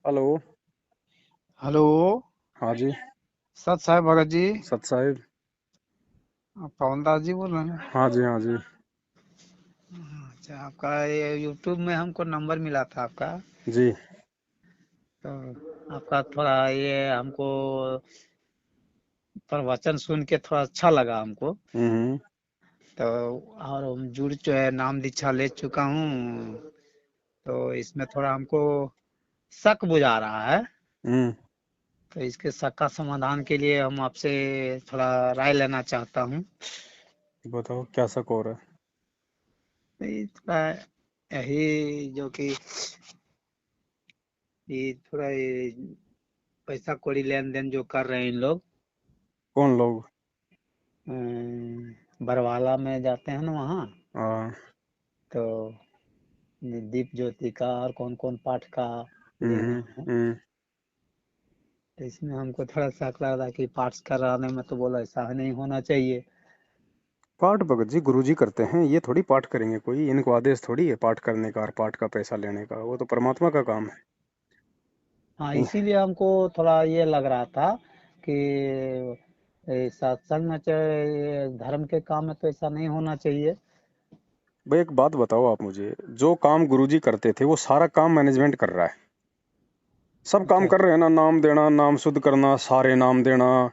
Hello. Hello. हाँ जी। सत साहब भगत जी। सत साहिब। आप पवन दास जी बोल रहे हैं? हाँ जी, हाँ जी। अच्छा, आपका ये यूट्यूब में हमको नंबर मिला था आपका। जी। तो आपका थोड़ा ये हमको प्रवचन सुन के थोड़ा अच्छा लगा हमको। हम्म। तो और हम जुड़ जो है नाम दीक्षा ले चुका हूँ। तो इसमें थोड़ा हमको शक बुझा रहा है। हम्म। तो इसके शक का समाधान के लिए हम आपसे थोड़ा राय लेना चाहता हूँ। बताओ क्या शक हो रहा है? नहीं, थोड़ा यही जो कि ये थोड़ा ये पैसा कौड़ी लेन देन जो कर रहे हैं इन लोग। कौन लोग? बरवाला में जाते हैं ना वहाँ। हाँ। तो ये दीप ज्योति का और कौन कौन पाठ का ले हम्म। रहे हैं। हम्म। तो इसमें हमको थोड़ा शक लग रहा है कि पाठ कराने में तो बोला ऐसा नहीं होना चाहिए। पाठ भगत जी गुरु जी करते हैं, ये थोड़ी पाठ करेंगे, कोई इनको आदेश थोड़ी है पाठ करने का और पाठ का पैसा लेने का। वो तो परमात्मा का काम हाँ, है। इसीलिए हमको थोड़ा ये लग रहा था कि सत्संग में चाहे धर्म के काम में तो ऐसा नहीं होना चाहिए। भाई एक बात बताओ आप मुझे, जो काम गुरु जी करते थे वो सारा काम मैनेजमेंट कर रहा है। सब काम अच्छा। कर रहे हैं ना, नाम देना, नाम शुद्ध करना, सारे नाम देना,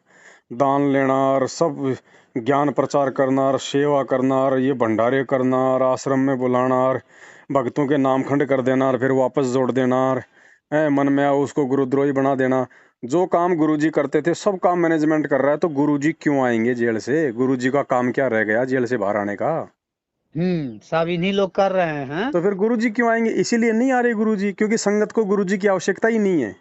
दान लेना और सब ज्ञान प्रचार करना और सेवा करना और ये भंडारे करना और आश्रम में बुलाना और भक्तों के नाम खंड कर देना और फिर वापस जोड़ देना और मन में आओ उसको गुरुद्रोही बना देना। जो काम गुरुजी करते थे सब काम मैनेजमेंट कर रहा है, तो गुरुजी क्यों आएंगे जेल से? गुरुजी का काम क्या रह गया जेल से बाहर आने का? सब इन्हीं लोग कर रहे हैं। तो फिर गुरुजी क्यों आएंगे? इसीलिए नहीं आ रहे गुरुजी, क्योंकि संगत को गुरुजी की आवश्यकता ही नहीं है।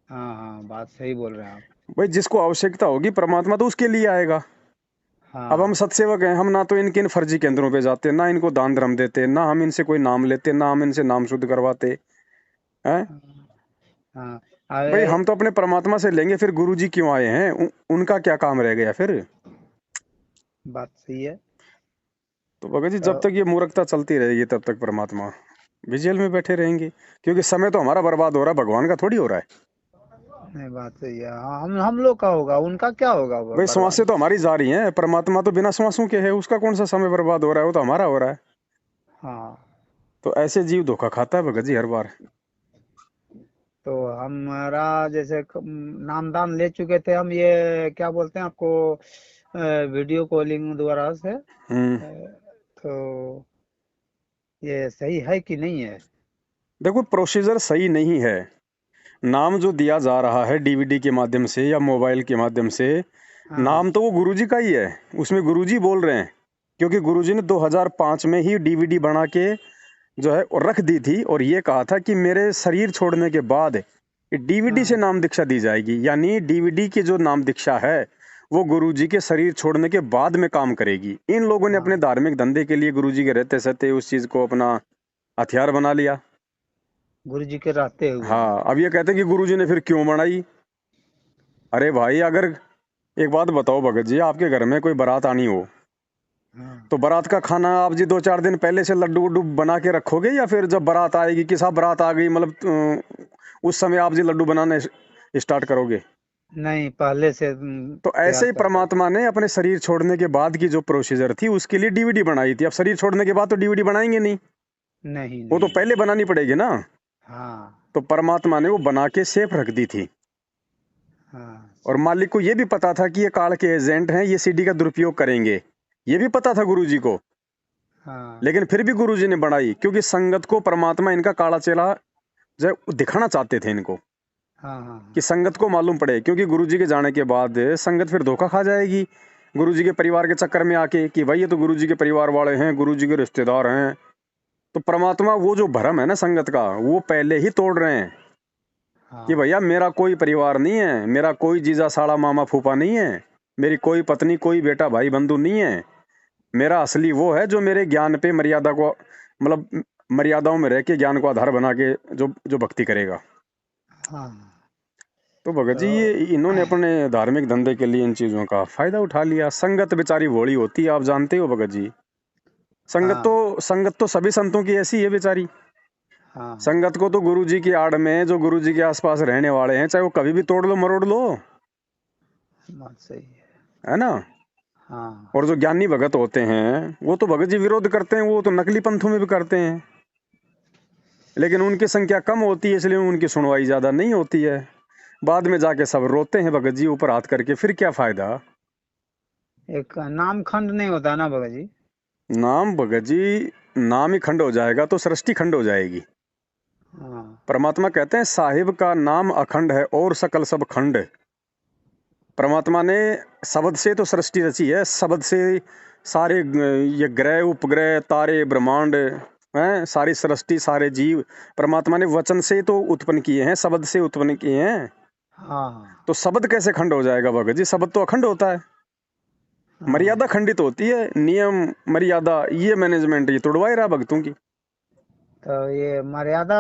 हाँ हाँ, बात सही बोल रहे हैं आप। भाई जिसको आवश्यकता होगी परमात्मा तो उसके लिए आएगा। अब हम हाँ सत्सेवक हैं, हम ना तो इनके इन फर्जी केंद्रों पे जाते, ना इनको दान धर्म देते, ना हम इनसे कोई नाम लेते, ना हम इनसे नाम शुद्ध करवाते हैं। हाँ। भाई अरे, हम तो अपने परमात्मा से लेंगे, फिर गुरुजी क्यों आए हैं? उनका क्या काम रह गया फिर? बात सही है। तो भगत जी जब तो तक ये मूर्खता चलती रहेगी तब तक परमात्मा भी जेल में बैठे रहेंगे, क्योंकि समय तो हमारा बर्बाद हो रहा है, भगवान का थोड़ी हो रहा है। नहीं, बात सही है। हाँ, हम लोग का होगा, उनका क्या होगा भाई बर्बाद। श्वासें तो हमारी जा रही हैं, परमात्मा तो बिना श्वासों के है, उसका कौन सा समय बर्बाद हो रहा है? वो तो हमारा हो रहा है। हाँ। तो ऐसे जीव धोखा खाता है भगत जी हर बार। तो हमारा जैसे नामदान ले चुके थे हम, ये क्या बोलते हैं आपको, वीडियो कॉलिंग द्वारा से। हम्म। तो ये सही है कि नहीं है? देखो प्रोसीजर सही नहीं है। नाम जो दिया जा रहा है डीवीडी के माध्यम से या मोबाइल के माध्यम से, हाँ नाम तो वो गुरुजी का ही है, उसमें गुरुजी बोल रहे हैं। क्योंकि गुरुजी ने 2005 में ही डीवीडी बना के जो है और रख दी थी, और ये कहा था कि मेरे शरीर छोड़ने के बाद डीवीडी से हाँ नाम दीक्षा दी जाएगी, यानी डीवीडी की जो नाम दीक्षा है वो गुरुजी के शरीर छोड़ने के बाद में काम करेगी। इन लोगों ने अपने हाँ। धार्मिक धंधे के लिए गुरुजी के रहते सहते उस चीज को अपना हथियार बना लिया। गुरु जी के रहते हुए। हाँ, अब ये कहते हैं कि गुरुजी ने फिर क्यों बनाई। अरे भाई अगर एक बात बताओ भगत जी, आपके घर में कोई बारात आनी हो हाँ तो बारात का खाना आप जी 2-4 दिन पहले से लड्डू वड्डू बना के रखोगे, या फिर जब बारात आएगी कि साहब बारात आ गई मतलब उस समय आप जी लड्डू बनाने स्टार्ट करोगे? नहीं, पहले से तो ऐसे तैयार ही करके। परमात्मा ने अपने शरीर छोड़ने के बाद की जो प्रोसीजर थी उसके लिए डीवीडी बनाई थी। अब शरीर छोड़ने के बाद तो डीवीडी बनाएंगे नहीं, नहीं वो तो नहीं। पहले बनानी पड़ेगी ना। हाँ तो परमात्मा ने वो बना के सेफ रख दी थी, हाँ और मालिक को ये भी पता था कि ये काल के एजेंट हैं, ये सीडी का दुरुपयोग करेंगे, ये भी पता था गुरुजी को। हाँ लेकिन फिर भी गुरुजी ने बढ़ाई, क्योंकि संगत को परमात्मा इनका काला चेला जो है दिखाना चाहते थे इनको, हाँ हाँ कि हाँ। संगत को मालूम पड़े। क्योंकि गुरुजी के जाने के बाद संगत फिर धोखा खा जाएगी गुरुजी के परिवार के चक्कर में आके, कि भाई ये तो गुरुजी के परिवार वाले हैं, गुरुजी के रिश्तेदार हैं। तो परमात्मा वो जो भरम है ना संगत का, वो पहले ही तोड़ रहे हैं कि हाँ भैया मेरा कोई परिवार नहीं है, मेरा कोई जीजा साला मामा फूफा नहीं है, मेरी कोई पत्नी कोई बेटा भाई बंधु नहीं है। मेरा असली वो है जो मेरे ज्ञान पे मर्यादा को मतलब मर्यादाओं में रह के ज्ञान को आधार बना के जो जो भक्ति करेगा। हाँ। तो भगत जी तो ये इन्होंने अपने धार्मिक धंधे के लिए इन चीजों का फायदा उठा लिया। संगत बेचारी भोली होती है, आप जानते हो भगत जी। संगत हाँ तो संगत तो सभी संतों की ऐसी है बेचारी। हाँ संगत को तो गुरु जी की आड़ में, जो गुरु जी के आसपास रहने वाले हैं, चाहे वो कभी भी तोड़ लो मरोड़ लो, बात सही है ना। हाँ और जो ज्ञानी भगत होते हैं वो तो भगत जी विरोध करते हैं, वो तो नकली पंथों में भी करते हैं, लेकिन उनकी संख्या कम होती है इसलिए उनकी सुनवाई ज्यादा नहीं होती है। बाद में जाके सब रोते हैं भगत जी ऊपर हाथ करके, फिर क्या फायदा। एक नाम खंड नहीं होता ना भगत जी। नाम भगत जी, नाम ही खंड हो जाएगा तो सृष्टि खंड हो जाएगी। हाँ परमात्मा कहते हैं साहिब का नाम अखंड है और सकल सब खंड। परमात्मा ने शब्द से तो सृष्टि रची है, शब्द से सारे ये ग्रह उपग्रह तारे ब्रह्मांड हैं, सारी सृष्टि सारे जीव परमात्मा ने वचन से तो उत्पन्न किए हैं, शब्द से उत्पन्न किए हैं। हाँ तो शब्द कैसे खंड हो जाएगा भगत जी, शब्द तो अखंड होता है। हाँ। मर्यादा खंडित होती है, नियम मर्यादा ये मैनेजमेंट ये तोड़वा ही रहा भक्तों की। तो ये मर्यादा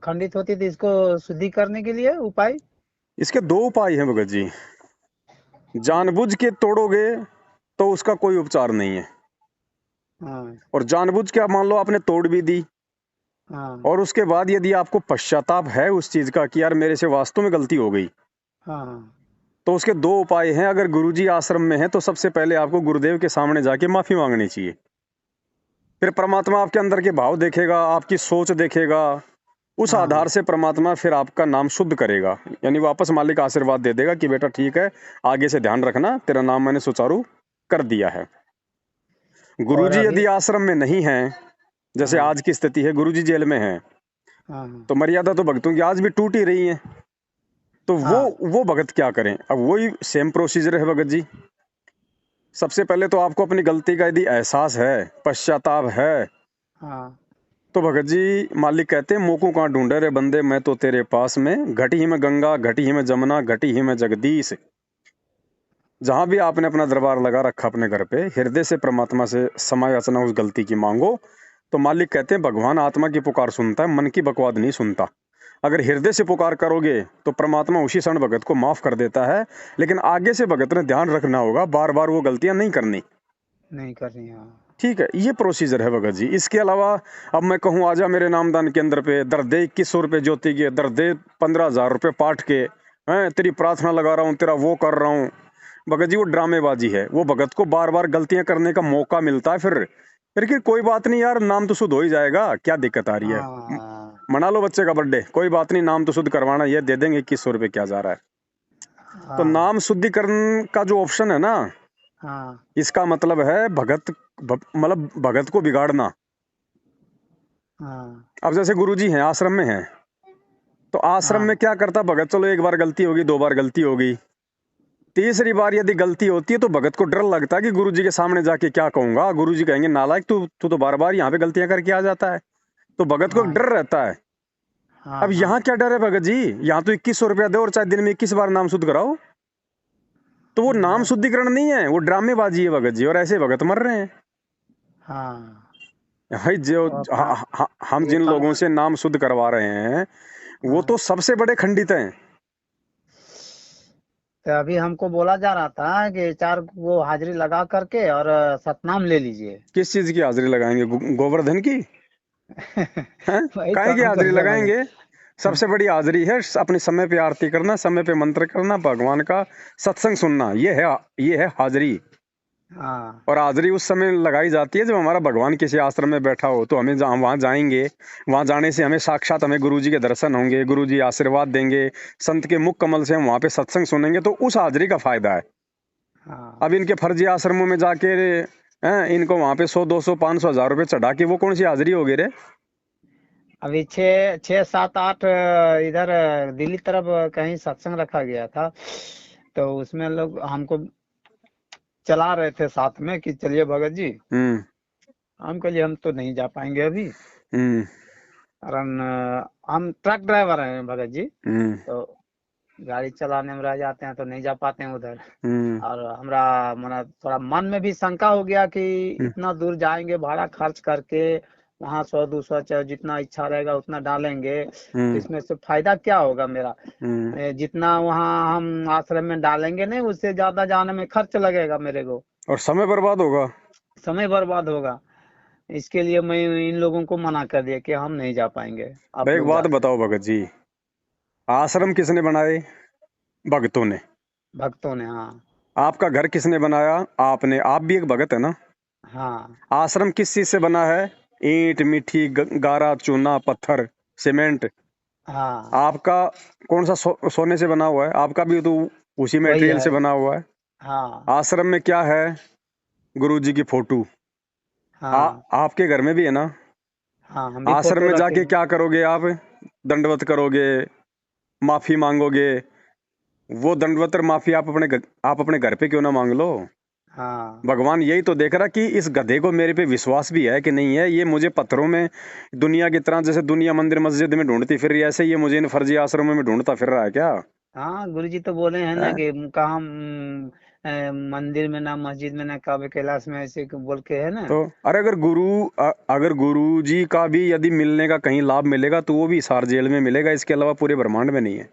खंडित होती थी, इसको शुद्धि करने के लिए उपाय। इसके दो उपाय हैं भगत जी। जानबूझ के तोड़ोगे तो उसका कोई उपचार नहीं है, हाँ और जानबूझ के आप मान लो आपने तोड़ भी दी, हाँ और उसके बाद यदि आपको पश्चाताप है उस चीज का कि यार मेरे से वास्तव में गलती हो गई, हाँ तो उसके दो उपाय हैं। अगर गुरुजी आश्रम में है तो सबसे पहले आपको गुरुदेव के सामने जाके माफी मांगनी चाहिए। फिर परमात्मा आपके अंदर के भाव देखेगा, आपकी सोच देखेगा, उस हाँ आधार से परमात्मा फिर आपका नाम शुद्ध करेगा, यानी वापस मालिक आशीर्वाद दे देगा कि बेटा ठीक है, आगे से ध्यान रखना, तेरा नाम मैंने सुचारू कर दिया है। और गुरुजी अभी यदि आश्रम में नहीं है, जैसे हाँ आज की स्थिति है, गुरुजी जेल में है, हाँ हाँ तो मर्यादा तो भक्तों की आज भी टूट ही रही है। तो हाँ वो भगत क्या करें, अब वही सेम प्रोसीजर है भगत जी। सबसे पहले तो आपको अपनी गलती का यदि एहसास है, पश्चाताप है, हाँ तो भगत जी मालिक कहते हैं मोको कहाँ ढूंढे रे बंदे, मैं तो तेरे पास में, घटी ही में गंगा घटी ही में जमुना घटी ही में जगदीश। जहां भी आपने अपना दरबार लगा रखा अपने घर पे, हृदय से परमात्मा से क्षमा याचना उस गलती की मांगो, तो मालिक कहते हैं भगवान आत्मा की पुकार सुनता है, मन की बकवाद नहीं सुनता। अगर हृदय से पुकार करोगे तो परमात्मा उसी क्षण भगत को माफ कर देता है, लेकिन आगे से भगत ने ध्यान रखना होगा, बार बार वो गलतियां नहीं करनी। नहीं करनी हाँ ठीक है, ये प्रोसीजर है भगत जी। इसके अलावा अब मैं कहूँ आजा मेरे नामदान केंद्र पे, दर दे 2100 रुपये ज्योति के, दर दे 15,000 रुपये पाठ के, हैं तेरी प्रार्थना लगा रहा हूँ, तेरा वो कर रहा हूँ, भगत जी वो ड्रामेबाजी है। वो भगत को बार बार गलतियां करने का मौका मिलता है, फिर कि कोई बात नहीं यार, नाम तो शुद्ध हो ही जाएगा, क्या दिक्कत आ रही है, हाँ मना लो बच्चे का बर्थडे, कोई बात नहीं, नाम तो शुद्ध करवाना, ये दे देंगे 2100 रुपये, क्या जा रहा है। तो हाँ नाम शुद्धिकरण का जो ऑप्शन है ना, हाँ इसका मतलब है मतलब भगत को बिगाड़ना। हाँ अब जैसे गुरुजी हैं आश्रम में हैं, तो आश्रम में हाँ क्या करता भगत, चलो एक बार गलती होगी, दो बार गलती होगी, तीसरी बार यदि गलती होती है तो भगत को डर लगता है कि गुरुजी के सामने जाके क्या कहूंगा, गुरुजी कहेंगे नालायक तू तू तो बार बार यहाँ पे गलतियां करके आ जाता है। तो भगत को एक हाँ डर रहता है। हाँ अब हाँ यहाँ क्या डर है भगत जी, यहाँ तो 2100 रुपया दो और चाहे दिन में 21 बार नाम शुद्ध कराओ। तो वो नाम बस शुद्धिकरण नहीं है, वो ड्रामेबाजी है भगत जी, और ऐसे भगत मर रहे हैं। हाँ भाई जो तो अपना हम ये जिन कम लोगों से नाम शुद्ध करवा रहे हैं वो हाँ। तो सबसे बड़े खंडित हैं। तो अभी हमको बोला जा रहा था कि 4 वो हाजिरी लगा करके और सतनाम ले लीजिए। किस चीज की हाजिरी लगाएंगे, गोवर्धन की हैं, वही तो काहे की हमको हाजिरी समझ लगाएंगे। सबसे बड़ी हाजिरी है अपने समय पे आरती करना, समय पे मंत्र करना, भगवान का सत्संग सुनना, ये है हाजिरी। हाँ और हाजिरी उस समय लगाई जाती है जब हमारा भगवान किसी आश्रम में बैठा हो, तो हमें हम वहां जाएंगे, वहां जाने से हमें साक्षात हमें गुरुजी के दर्शन होंगे, गुरुजी आशीर्वाद देंगे, संत के मुख कमल से हम वहां पे सत्संग सुनेंगे, तो उस हाजिरी का फायदा है। हाँ। अब इनके फर्जी आश्रमों में जाके हैं, इनको वहां पे 100 200 500 1000 रुपये चढ़ा के वो कौन सी हाजिरी होगी रे। अभी 6 6 7 8 इधर दिल्ली तरफ कहीं सत्संग रखा गया था, तो उसमें लोग हमको चला रहे थे साथ में कि चलिए भगत जी। हम्म हम कहिए हम तो नहीं जा पाएंगे अभी, हम्म कारण हम ट्रक ड्राइवर हैं भगत जी, हम्म तो गाड़ी चलाने में रह जाते हैं तो नहीं जा पाते हैं उधर। हम्म और हमरा मना थोड़ा मन में भी शंका हो गया कि हम्म इतना दूर जाएंगे भाड़ा खर्च करके, वहाँ 100 200 चाहे जितना इच्छा रहेगा उतना डालेंगे, तो हम्म इसमें से फायदा क्या होगा मेरा। हम्म जितना वहाँ हम आश्रम में डालेंगे नहीं, उससे ज्यादा जाने में खर्च लगेगा मेरे को, और समय बर्बाद होगा। समय बर्बाद होगा। इसके लिए मैं इन लोगों को मना कर दिया कि हम नहीं जा पाएंगे, आप भाई एक लोग जा बात सकते। बताओ भगत जी, आश्रम किसने बनाए? भगतों ने। भक्तों ने, हाँ। आपका घर किसने बनाया? आपने। आप भी एक भगत है ना। हाँ। आश्रम किस चीज से बना है? ईंट, मिट्टी, गारा, चूना, पत्थर, सीमेंट। हाँ। आपका कौन सा सोने से बना हुआ है? आपका भी तो उसी वही मटेरियल है। से बना हुआ है। हाँ। आश्रम में क्या है? गुरु जी की फोटो। हाँ। आपके घर में भी है ना। हाँ, हम भी आश्रम फोटो में रखे जाके हैं। क्या करोगे आप? दंडवत करोगे, माफी मांगोगे। वो दंडवत और माफी आप अपने घर पे क्यों ना मांग लो। हाँ। भगवान यही तो देख रहा कि इस गधे को मेरे पे विश्वास भी है कि नहीं है। ये मुझे पत्थरों में, दुनिया की तरह, जैसे दुनिया मंदिर मस्जिद में ढूंढती फिर रही है, ऐसे ये मुझे इन फर्जी आश्रमों में ढूंढता फिर रहा है क्या? हाँ, गुरुजी तो बोले हैं ना है? कि कहाँ मंदिर में ना, मस्जिद में ना, काबे कैलाश में, ऐसे बोल के है ना। तो अरे अगर गुरु जी का भी यदि मिलने का कहीं लाभ मिलेगा तो वो भी सार जेल में मिलेगा, इसके अलावा पूरे ब्रह्मांड में नहीं है।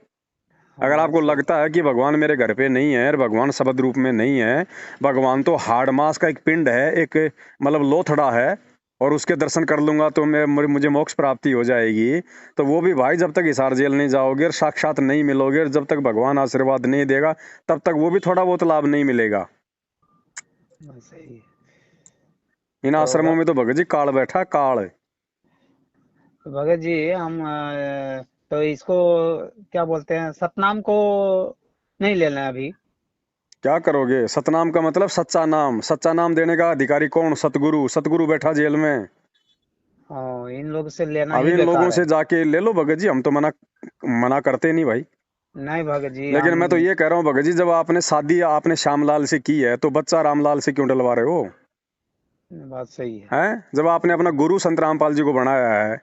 हाँ, अगर बात आपको सही। लगता है कि भगवान मेरे घर पे नहीं है और भगवान शब्द रूप में नहीं है, भगवान तो हाड़ मास का एक पिंड है, एक मतलब लोथड़ा है, और उसके दर्शन कर लूंगा तो मुझे मोक्ष प्राप्ति हो जाएगी। तो वो भी भाई, जब तक हिसार जेल नहीं जाओगे और साक्षात नहीं मिलोगे और जब तक भगवान आशीर्वाद नहीं देगा, तब तक वो भी थोड़ा बहुत लाभ नहीं मिलेगा। बात सही है। इन तो आश्रमों में तो भगत जी काल बैठा, काल। भगत जी, हम तो इसको क्या बोलते हैं, सतनाम को नहीं लेना है अभी। क्या करोगे? सतनाम का मतलब सच्चा नाम। सच्चा नाम देने का अधिकारी कौन? सतगुरु। सतगुरु बैठा जेल में। इन लोगों से लेना अब ही इन लोगों बेकार है। से जाके ले लो भगत जी, हम तो मना मना करते नहीं भाई। नहीं भगत जी, लेकिन हम। मैं तो ये कह रहा हूँ भगत जी, जब आपने शादी आपने श्यामलाल से की है तो बच्चा रामलाल से क्यों डलवा रहे हो? बात सही है। हैं? जब आपने अपना गुरु संत रामपाल जी को बनाया है,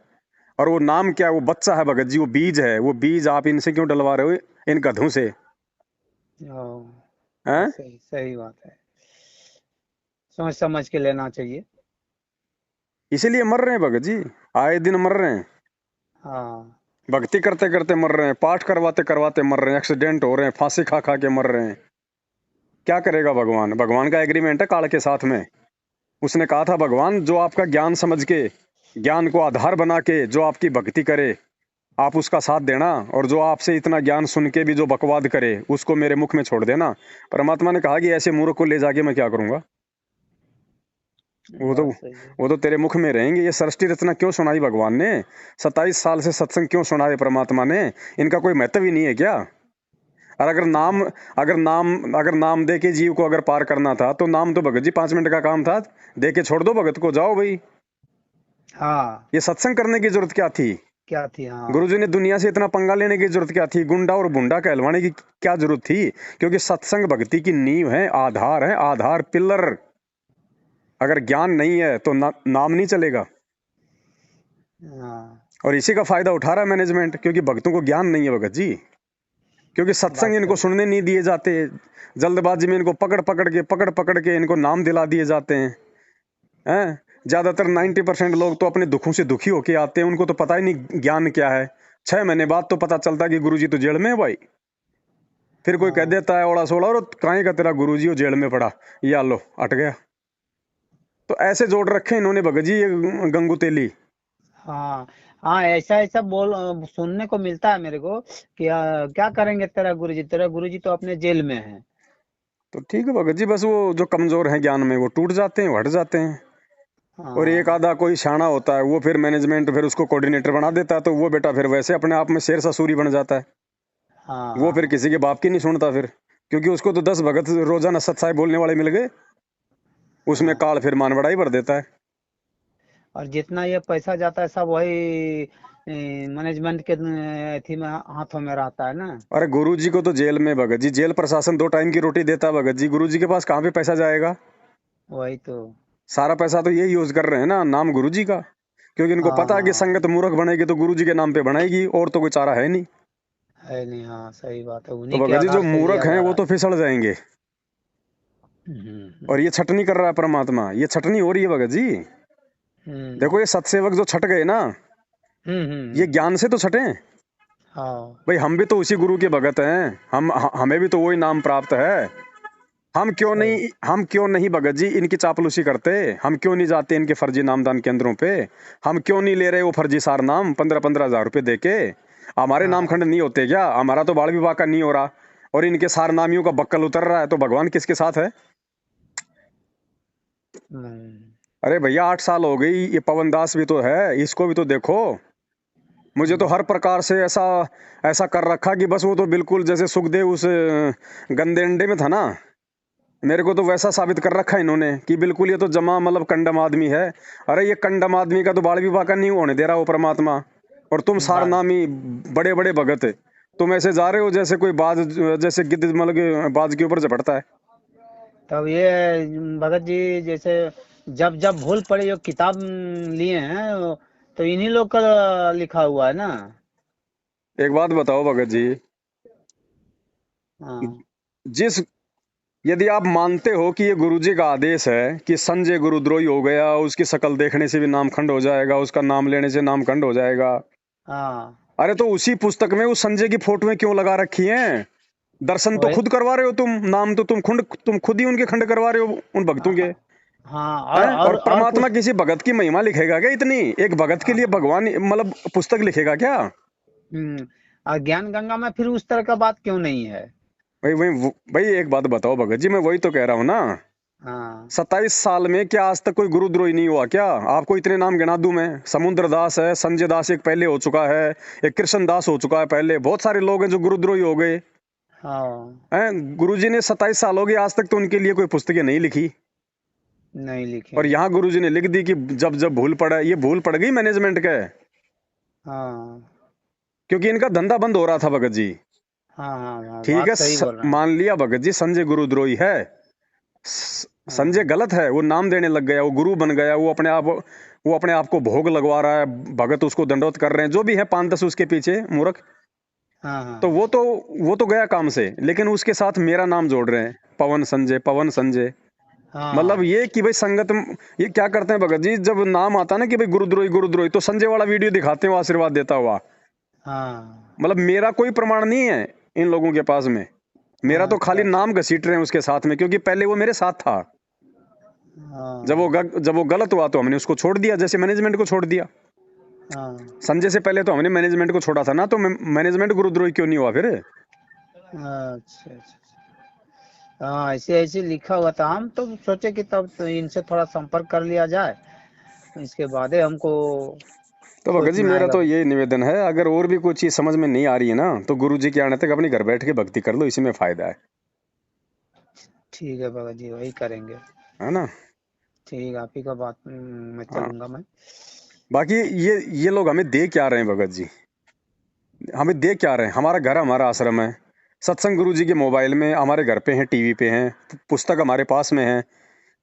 और वो नाम क्या है? वो बच्चा है भगत जी, वो बीज है। वो बीज आप इनसे क्यों डलवा रहे हो, इन गधों से? ओ, हैं? बात सही, सही बात है। सोच समझ के लेना चाहिए। इसीलिए मर रहे हैं भगत जी, आए दिन मर रहे हैं। हाँ। भक्ति करते करते मर रहे हैं, पाठ करवाते करवाते मर रहे हैं, एक्सीडेंट हो रहे हैं, फांसी खा खा के मर रहे हैं। क्या करेगा भगवान? भगवान का एग्रीमेंट है काल के साथ में। उसने कहा था, भगवान जो आपका ज्ञान समझ के, ज्ञान को आधार बना के जो आपकी भक्ति करे, आप उसका साथ देना, और जो आपसे इतना ज्ञान सुन के भी जो बकवाद करे उसको मेरे मुख में छोड़ देना। परमात्मा ने कहा कि ऐसे मूर्ख को ले जाके मैं क्या करूंगा? वो तो बात सही है। वो तो तेरे मुख में रहेंगे। ये सृष्टि रचना क्यों सुनाई भगवान ने? 27 साल से सत्संग क्यों सुनाए परमात्मा ने? इनका कोई महत्व ही नहीं है क्या? और अगर नाम दे के जीव को अगर पार करना था तो नाम तो भगत जी 5 मिनट का काम था। दे के छोड़ दो भगत को, जाओ भाई। हाँ। ये सत्संग करने की जरूरत क्या थी? क्या थी, हाँ। गुरुजी ने दुनिया से इतना पंगा लेने की जरूरत क्या थी? गुंडा और बुंडा कहलवाने की क्या जरूरत थी? क्योंकि सत्संग भक्ति की नींव है, आधार है, आधार पिलर। अगर ज्ञान नहीं है तो नाम नहीं चलेगा। हाँ, और इसी का फायदा उठा रहा है मैनेजमेंट, क्योंकि भक्तों को ज्ञान नहीं है भगत जी। क्योंकि सत्संग बात इनको सही। सुनने नहीं दिए जाते। जल्दबाजी में इनको पकड़ पकड़ के इनको नाम दिला दिए जाते हैं। हैं? ज्यादातर 90% लोग तो अपने दुखों से दुखी होके आते हैं, उनको तो पता ही नहीं ज्ञान क्या है। 6 महीने बाद तो पता चलता कि गुरुजी तो जेल में है भाई। फिर कोई कह हाँ। देता है ओड़ा सोड़ा, और काहे का तेरा गुरुजी वो जेल में पड़ा, या लो अट गया। तो ऐसे जोड़ रखे इन्होंने भगत जी, ये गंगू तेली। हाँ। हाँ, ऐसा ऐसा सुनने को मिलता है मेरे को कि क्या करेंगे तेरा गुरुजी, तेरा गुरुजी तो अपने जेल में है। तो ठीक है भगत जी, बस वो जो कमजोर हैं ज्ञान में वो टूट जाते हैं, वो हट जाते हैं। और एक हाँ। आधा कोई शाना होता है, वो फिर मैनेजमेंट फिर उसको कोऑर्डिनेटर बना देता है, तो वो बेटा फिर वैसे अपने आप में शेर ससूरी बन जाता है। हाँ। वो फिर हाँ। किसी के बाप की नहीं सुनता फिर, क्योंकि उसको तो 10 भगत रोजाना सत्साई बोलने वाले मिल गए। उसमें हाँ। काल फिर मान बढ़ाई भर देता है। और जितना ये पैसा जाता है सब वही मैनेजमेंट के थी में, हाथों में रहता है ना। अरे गुरु जी को तो जेल में भगत जी, जेल प्रशासन 2 टाइम की रोटी देता है भगत जी। गुरु जी के पास कहाँ पे पैसा जाएगा? वही तो। सारा पैसा तो ये यूज कर रहे हैं ना, नाम गुरु जी का। क्योंकि इनको हाँ। पता है कि हाँ, संगत मूर्ख बनेगी तो गुरु जी के नाम पे बनाएगी, और तो कोई चारा है नहीं। है नहीं, हाँ सही बात है, तो उन्हीं के भगत जी जो आधार से लिया मूर्ख हैं जा वो रहा तो है। फिसल जाएंगे। हम्म। और ये छटनी कर रहा है परमात्मा, ये छटनी हो रही है भगत जी। हम्म। देखो ये सतसेवक जो छट गए ना, हम्म। ये ज्ञान से तो छटे। हाँ। भाई हम भी तो उसी गुरु के भगत हैं, हमें भी तो वही नाम प्राप्त है। हम क्यों नहीं भगत जी इनकी चापलूसी करते? हम क्यों नहीं जाते इनके फर्जी नामदान केंद्रों पे? हम क्यों नहीं ले रहे वो फर्जी सार नाम 15-15 हजार रुपए देके? हमारे नाम हाँ। खंड नहीं होते क्या? हमारा तो बाल विवाह का नहीं हो रहा और इनके सार नामियों का बक्कल उतर रहा है, तो भगवान किसके साथ है? हम्म, अरे भैया 8 साल हो गई, ये पवन दास भी तो है, इसको भी तो देखो। मुझे तो हर प्रकार से ऐसा ऐसा कर रखा कि बस वो तो बिल्कुल जैसे सुखदेव उस गंदे अंडे में था ना, मेरे को तो वैसा साबित कर रखा है इन्होंने कि बिल्कुल ये तो जमा मतलब कंडम आदमी है। अरे ये कंडम आदमी का तो बाल विवाह का नहीं होने दे रहा वो परमात्मा, और तुम बस। सारनामी बड़े बड़े भगत, तुम ऐसे जा रहे हो जैसे कोई बाज, जैसे गिद्ध मतलब कि बाज के ऊपर झपटता है। तब ये भगत जी जैसे जब जब भूल पड़े जो किताब लिए हैं तो इन्हीं लोग का लिखा हुआ है ना। एक बात बताओ भगत जी, हाँ। जिस यदि आप मानते हो कि ये गुरुजी का आदेश है कि संजय गुरुद्रोही हो गया, उसकी शक्ल देखने से भी नाम खंड हो जाएगा, उसका नाम लेने से नाम खंड हो जाएगा, हाँ। अरे तो उसी पुस्तक में उस संजय की फोटोएं क्यों लगा रखी हैं? दर्शन तो वही। खुद करवा रहे हो तुम, नाम तो तुम खुद ही उनके खंड करवा रहे हो उन भक्तों के। हाँ। हैं? और और परमात्मा कुछ। किसी भगत की महिमा लिखेगा क्या? इतनी एक भगत के लिए भगवान मतलब पुस्तक लिखेगा क्या? और ज्ञान गंगा में फिर उस तरह का बात क्यों नहीं है? भाई एक बात बताओ भगत जी, मैं वही तो कह रहा हूँ ना, हाँ। 27 साल में क्या आज तक कोई गुरुद्रोही नहीं हुआ क्या? आपको इतने नाम गिना दूं मैं, समुद्र दास है, संजय दास एक पहले हो चुका है, एक कृष्ण दास हो चुका है पहले, बहुत सारे लोग हैं जो गुरुद्रोही हो गए हाँ। हैं। गुरुजी ने 27 साल हो गए आज तक तो उनके लिए कोई पुस्तकें नहीं लिखी, नहीं लिखे। और यहाँ गुरुजी ने लिख दी कि जब जब भूल पड़ा, ये भूल पड़ गई मैनेजमेंट के, हाँ। क्योंकि इनका धंधा बंद हो रहा था भगत जी। हाँ। हाँ। हाँ, ठीक बात है, सही बोल रहे हैं। मान लिया भगत जी संजय गुरुद्रोही है, संजय हाँ। गलत है, वो नाम देने लग गया, वो गुरु बन गया, वो अपने आप को भोग लगवा रहा है, भगत उसको दंडवत कर रहे हैं, जो भी है 5-10 उसके पीछे मूर्ख, हाँ। तो हाँ। वो तो गया काम से, लेकिन उसके साथ मेरा नाम जोड़ रहे हैं, पवन संजय, पवन संजय। मतलब हाँ। ये कि भाई संगत ये क्या करते हैं भगत जी, जब नाम आता है ना कि भाई गुरुद्रोही गुरुद्रोही, तो संजय वाला वीडियो दिखाते हैं वो आशीर्वाद देता हुआ। हाँ। मतलब मेरा कोई प्रमाण नहीं है इन लोगों के पास में, मेरा हाँ। तो अच्छा खाली अच्छा। नाम घसीट रहे हैं उसके साथ में, क्योंकि पहले वो मेरे साथ था। हाँ। जब वो गलत हुआ तो हमने उसको छोड़ दिया, जैसे मैनेजमेंट को छोड़ दिया। हाँ। संजय से पहले तो हमने मैनेजमेंट को छोड़ा था ना, तो मैनेजमेंट गुरुद्रोही क्यों नहीं हुआ फिर? अच्छा अच्छा। हाँ, ऐसे ऐसे लिखा हुआ था, हम तो सोचे कि तब तो इनसे थोड़ा संपर्क कर लिया जाए, इसके बाद ही हमको तो भगत सोच जी में मेरा आएगा। तो ये निवेदन है, अगर और भी कोई चीज समझ में नहीं आ रही है ना, तो गुरु जी के आने तक अपने घर बैठ के भक्ति कर लो, इसी में फायदा ठीक है भगत जी, वही करेंगे। है ना? ठीक है, आप ही का बात मैं हाँ। चलूंगा मैं। बाकी ये लोग हमें दे क्या रहे हैं भगत जी? हमें दे क्या रहे हैं? हमारा घर हमारा आश्रम है, सत्संग गुरु जी के मोबाइल में हमारे घर पे हैं, टीवी पे हैं, पुस्तक हमारे पास में है,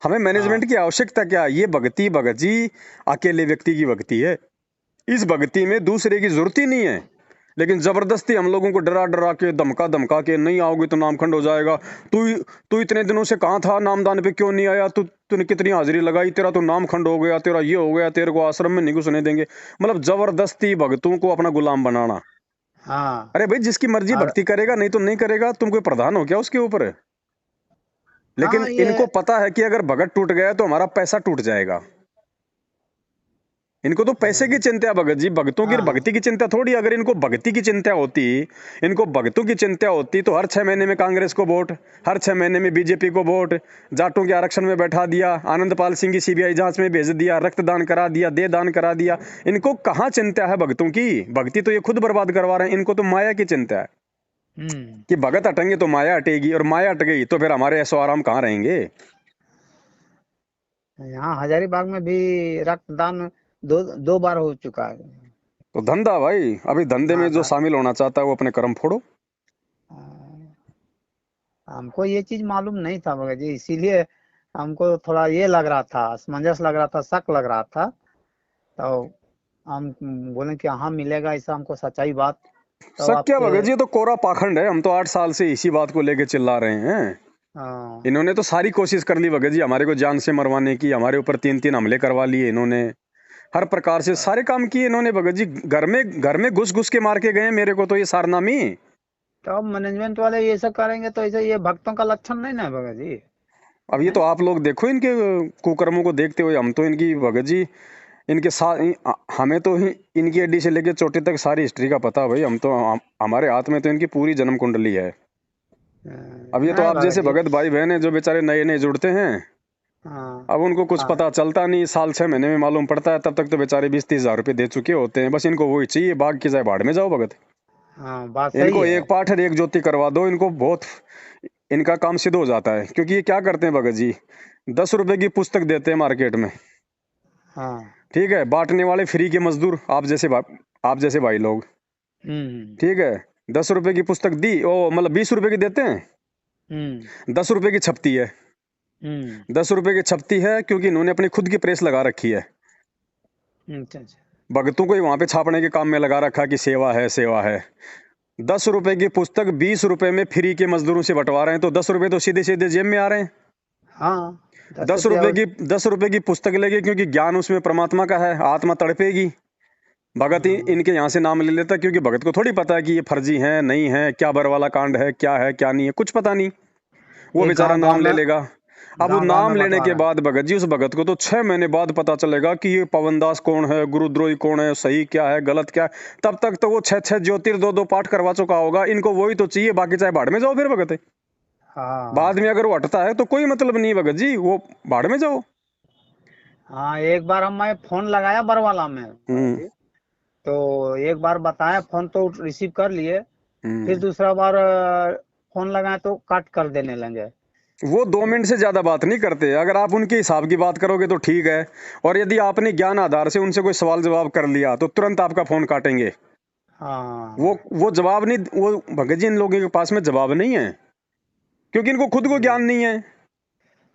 हमें हाँ। मैनेजमेंट की आवश्यकता क्या? ये भक्ति भगत जी अकेले व्यक्ति की भक्ति है, इस भक्ति में दूसरे की जरूरत ही नहीं है, लेकिन जबरदस्ती हम लोगों को डरा डरा के धमका धमका के, नहीं आओगे तो नामखंड हो जाएगा, तू तू इतने दिनों से कहाँ था, नामदान पे क्यों नहीं आया, तूने कितनी हाजिरी लगाई, तेरा तो नामखंड हो गया, तेरा ये हो गया, तेरे को आश्रम में नहीं घुसने देंगे। मतलब जबरदस्ती भक्तों को अपना गुलाम बनाना। हाँ। अरे भाई जिसकी मर्जी और भक्ति करेगा, नहीं तो नहीं करेगा, तुम कोई प्रधान हो क्या उसके ऊपर? लेकिन हाँ ये। इनको पता है कि अगर भगत टूट गया तो हमारा पैसा टूट जाएगा। इनको तो पैसे की चिंता है भगत जी, भक्तों की हाँ। हाँ। भक्ति की चिंता थोड़ी। अगर इनको भक्ति की चिंता होती, इनको भक्तों की चिंता होती, तो हर 6 महीने में कांग्रेस को वोट, हर 6 महीने में बीजेपी को वोट, जाटों के आरक्षण में बैठा दिया, आनंदपाल सिंह की सीबीआई जांच में भेज दिया, रक्तदान करा दिया, दे दान करा दिया। इनको कहाँ चिंता है भक्तों की? भक्ति तो ये खुद बर्बाद करवा रहे हैं, इनको तो माया की चिंता है हम्म। कि भगत हटेंगे तो माया हटेगी, और माया हट गई तो फिर हमारे ऐसो आराम कहाँ रहेंगे? यहाँ हजारीबाग में भी रक्तदान दो दो बार हो चुका है। तो धंधा भाई, अभी धंधे हाँ में जो था। शामिल होना चाहता है वो अपने कर्म फोड़ो। हमको ये चीज मालूम नहीं था भगत जी, इसीलिए हमको थोड़ा ये लग रहा था, असमंजस लग रहा था, शक लग रहा था। तो हम बोले कि हाँ मिलेगा ऐसा हमको सच्चाई बात। तो शक क्या आपसे। भगत जी, तो कोरा पाखंड है, हम तो 8 साल से इसी बात को लेके चिल्ला रहे हैं। हाँ। इन्होंने तो सारी कोशिश कर ली भगत जी हमारे को जान से मरवाने की, हमारे ऊपर 3-3 हमले करवा लिए इन्होंने, हर प्रकार से सारे काम किए इन्होंने भगत जी। घर में घुस घुस के मार के गए मेरे को तो ये सारनामी। तो अब मैनेजमेंट वाले ये सब करेंगे तो ऐसे ये भक्तों का लक्षण नहीं ना है भगत जी। अब ये हैं? तो आप लोग देखो इनके कुकर्मों को देखते हुए, हम तो इनकी भगत जी इनके साथ हमें तो इनकी अड्डी से लेके चोटी तक सारी हिस्ट्री का पता है भाई। हम तो हमारे हाथ में तो इनकी पूरी जन्म कुंडली है। अब ये तो नहीं आप भगत जैसे जी। भगत भाई बहन है जो बेचारे नए नए जुड़ते हैं, हाँ अब उनको कुछ हाँ पता चलता नहीं, साल 6 महीने में मालूम पड़ता है, तब तक तो बेचारे 20-30 हज़ार रुपये दे चुके होते हैं। बस इनको वही चाहिए, बाग की जाए भाड़ में जाओ भगत। हाँ, बात सही इनको है। एक पाठ और एक ज्योति करवा दो, इनको बहुत इनका काम सिद्ध हो जाता है। क्योंकि ये क्या करते हैं भगत जी, 10 रुपए की पुस्तक देते हैं मार्केट में, हाँ। ठीक है, बांटने वाले फ्री के मजदूर आप जैसे भाई लोग, हम्म ठीक है। 10 रुपए की पुस्तक दी, ओ मतलब 20 रुपए की देते हैं, हम्म 10 रुपए की छपती है। हम्म 10 रुपए की छपती है क्योंकि इन्होंने अपनी खुद की प्रेस लगा रखी है। अच्छा अच्छा। भगतों को ही वहां पे छापने के काम में लगा रखा कि सेवा है सेवा है। 10 रुपए की पुस्तक 20 रुपए में फ्री के मजदूरों से बंटवा रहे हैं, तो 10 रुपए तो सीधे सीधे जेब में आ रहे हैं। हाँ, 10 रुपया 10 रुपए की पुस्तक लेके, क्योंकि ज्ञान उसमें परमात्मा का है, आत्मा तड़पेगी। भगत ही हाँ, इनके यहाँ से नाम ले लेता, क्योंकि भगत को थोड़ी पता है कि ये फर्जी है नहीं है, क्या बरवाला कांड है, क्या है क्या नहीं है, कुछ पता नहीं। वो ये बेचारा गांव गांव नाम ले में लेगा। अब वो गांव नाम में लेने के बंटवारा। बाद भगत जी, उस भगत को तो 6 महीने बाद पता चलेगा कि ये पवनदास कौन है, गुरुद्रोही कौन है, सही क्या है गलत क्या है। तब तक तो वो 6-6 ज्योतिर 2-2 पाठ करवा चुका होगा। इनको वही तो चाहिए, बाकी चाहे भाड़ में जाओ फिर भगत। बाद में हाँ अगर वो हटता है तो कोई मतलब नहीं भगत जी, वो भाड़ में जाओ। हाँ, एक बार हम मैं फोन लगाया बरवाला में भगत हम्म जी। तो एक बार बताया, फोन तो रिसीव कर लिए। फिर हम्म दूसरा बार फोन लगाया तो काट कर देने लगे। वो 2 मिनट से ज्यादा बात नहीं करते। अगर आप उनके हिसाब की बात करोगे तो ठीक है, और यदि आपने ज्ञान आधार से उनसे कोई सवाल जवाब कर लिया तो तुरंत आपका फोन काटेंगे। वो हाँ। वो जवाब नहीं, वो भगत जी इन लोगों के पास में जवाब नहीं है, क्योंकि इनको खुद को ज्ञान नहीं है।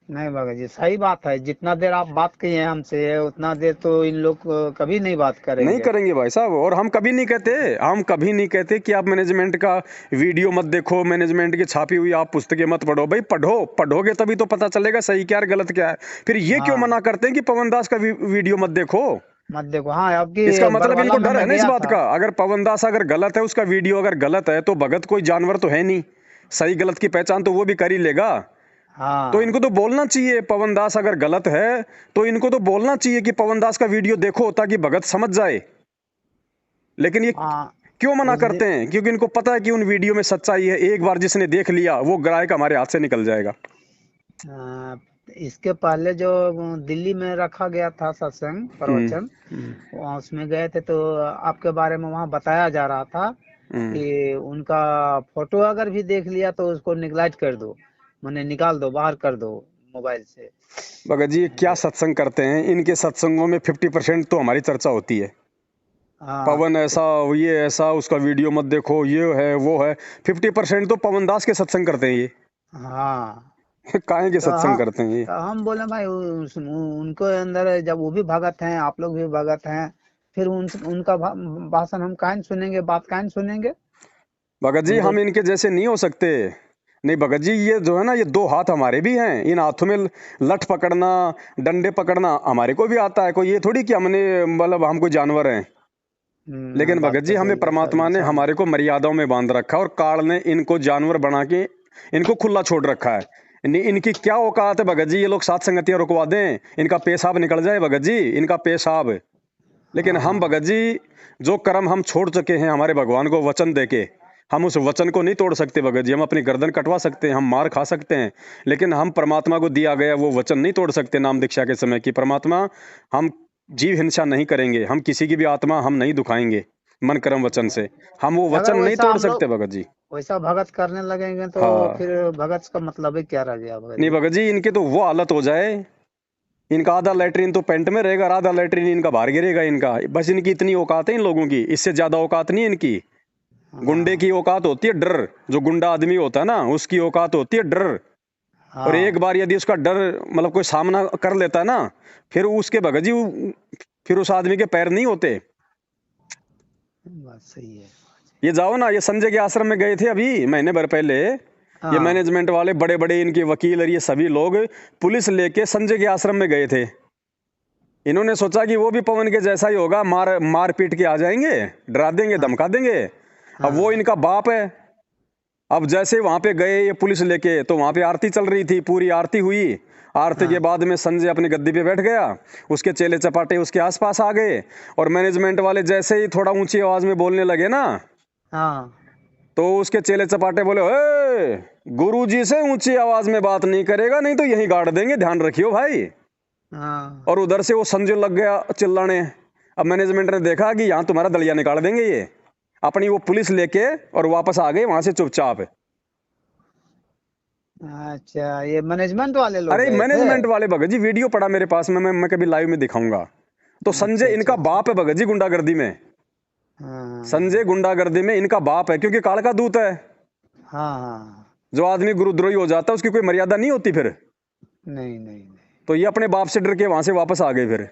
नहीं भगत जी, सही बात है। जितना देर आप बात किए हैं हमसे, उतना देर तो इन लोग कभी नहीं बात नहीं करेंगे। करेंगे भाई साहब। और हम कभी नहीं कहते कि आप मैनेजमेंट का वीडियो मत देखो, मैनेजमेंट की छापी हुई आप पुस्तकें मत पढ़ो। भाई पढ़ो, पढ़ोगे तभी तो पता चलेगा सही क्या है गलत क्या है। फिर ये क्यों हाँ, मना करते हैं कि पवन दास का वीडियो मत देखो? मत देखो। हाँ, आपकी इसका मतलब बरवाला इनको में डर है मैं ना इस गया बात था। का, अगर पवन दास अगर गलत है, उसका वीडियो अगर गलत है, तो भगत कोई जानवर तो है नहीं, सही गलत की पहचान तो वो भी कर ही लेगा। तो हाँ इनको तो बोलना चाहिए, पवन दास अगर गलत है तो इनको तो बोलना चाहिए कि पवन दास का वीडियो देखो, ताकि भगत समझ जाए। लेकिन ये हाँ। क्यों मना उस करते दिन हैं? क्योंकि इनको पता है कि उन वीडियो में सच्चाई है। एक बार जिसने देख लिया वो ग्राहक हमारे हाथ से निकल जाएगा। अ, इसके पहले जो दिल्ली में रखा गया था सत्संग हम्म प्रवचन, हम्म वहाँ उसमें गए थे तो आपके बारे में वहाँ बताया जा रहा था हम्म। कि उनका फोटो अगर भी देख लिया तो उसको निगलेक्ट कर दो, माने निकाल दो, बाहर कर दो मोबाइल से। भगत जी ये क्या तो सत्संग करते हैं? इनके सत्संगों में 50% तो हमारी चर्चा होती है। हाँ पवन ऐसा, ये ऐसा, उसका वीडियो मत देखो, ये है वो है। 50% तो पवन दास के सत्संग करते हैं ये। हाँ। काहे के तो सत्संग हम करते हैं ये? तो हम बोले भाई, उनको अंदर जब वो भी भगत हैं, आप लोग भी भगत हैं, फिर उनका भाषण हम काहे न सुनेंगे, बात काहे न सुनेंगे। भगत जी उनको हम इनके जैसे नहीं हो सकते। नहीं भगत जी, ये जो है ना, ये 2 हाथ हमारे भी हैं। इन हाथों में लठ पकड़ना, डंडे पकड़ना हमारे को भी आता है। कोई ये थोड़ी कि हमने मतलब हम कोई जानवर हैं। लेकिन बात भगत जी तो हमें सही है, परमात्मा ने सब। हमारे को मर्यादाओं में बांध रखा, और काल ने इनको जानवर बना के इनको खुला छोड़ रखा है। इनकी क्या औकात है भगत जी? ये लोग सात संगतियां रुकवा दें, इनका पेशाब निकल जाए भगत जी, इनका पेशाब। लेकिन हम हाँ भगत जी, जो कर्म हम छोड़ चुके हैं हमारे भगवान को वचन देके, हम उस वचन को नहीं तोड़ सकते भगत जी। हम अपनी गर्दन कटवा सकते हैं, हम मार खा सकते हैं, लेकिन हम परमात्मा को दिया गया वो वचन नहीं तोड़ सकते। नाम दीक्षा के समय की परमात्मा, हम जीव हिंसा नहीं करेंगे, हम किसी की भी आत्मा हम नहीं दुखाएंगे मन कर्म वचन से। हम वो अगर वचन नहीं वैसा तोड़ हम सकते लोग भगत जी। वैसा भगत करने लगेंगे तो हाँ। फिर भगत का मतलब ही क्या रह गया भगत नहीं जी। भगत जी, इनकी तो वो हालत हो जाए, इनका आधा लेटरिन तो पेंट में रहेगा, आधा लेटरिन इनका बाहर गिरेगा इनका। बस इनकी इतनी औकात है इन लोगों की, इससे ज्यादा औकात नहीं इनकी। गुंडे हाँ की औकात होती है डर। जो गुंडा आदमी होता है ना, उसकी औकात होती है डर। और एक हाँ, बार यदि उसका डर मतलब कोई सामना कर लेता है ना, फिर उसके भगत जी फिर उस आदमी के पैर नहीं होते। बात सही है। ये जाओ ना, ये संजय के आश्रम में गए थे अभी महीने भर पहले। ये हाँ मैनेजमेंट वाले बड़े बड़े इनके वकील और ये सभी लोग पुलिस लेके संजय के आश्रम में गए थे। इन्होंने सोचा कि वो भी पवन के जैसा ही होगा, मार मार पीट के आ जाएंगे, डरा देंगे हाँ धमका देंगे। अब वो हाँ इनका बाप है, अब जैसे वहां पे गए ये पुलिस लेके, तो वहां पे आरती चल रही थी, पूरी आरती हुई। आरती के हाँ बाद में संजय अपनी गद्दी पे बैठ गया, उसके चेले चपाटे उसके आसपास आ गए, और मैनेजमेंट वाले जैसे ही थोड़ा ऊंची आवाज में बोलने लगे ना, हाँ तो उसके चेले चपाटे बोले, ए, गुरुजी से ऊंची आवाज में बात नहीं करेगा, नहीं तो यहीं गाड़ देंगे, ध्यान रखियो भाई। हाँ और उधर से वो संजय लग गया चिल्लाने। अब मैनेजमेंट ने देखा कि यहाँ तुम्हारा दलिया निकाल देंगे ये, अपनी वो पुलिस लेके और वापस आ गए वहां से चुपचाप। अच्छा, ये मैनेजमेंट वाले लोग अरे गए थे? मैनेजमेंट वाले भगत जी, वीडियो पड़ा मेरे पास में, मैं कभी लाइव में दिखाऊंगा। तो अच्छा संजय अच्छा इनका अच्छा। बाप है भगत जी, गुंडागर्दी में। संजय हाँ गुंडागर्दी में इनका बाप है, क्योंकि काल का दूत है। हाँ हाँ। जो आदमी गुरुद्रोही हो जाता है उसकी कोई मर्यादा नहीं होती फिर। नहीं नहीं नहीं। तो ये अपने बाप से डर के वहां से वापस आ गए फिर,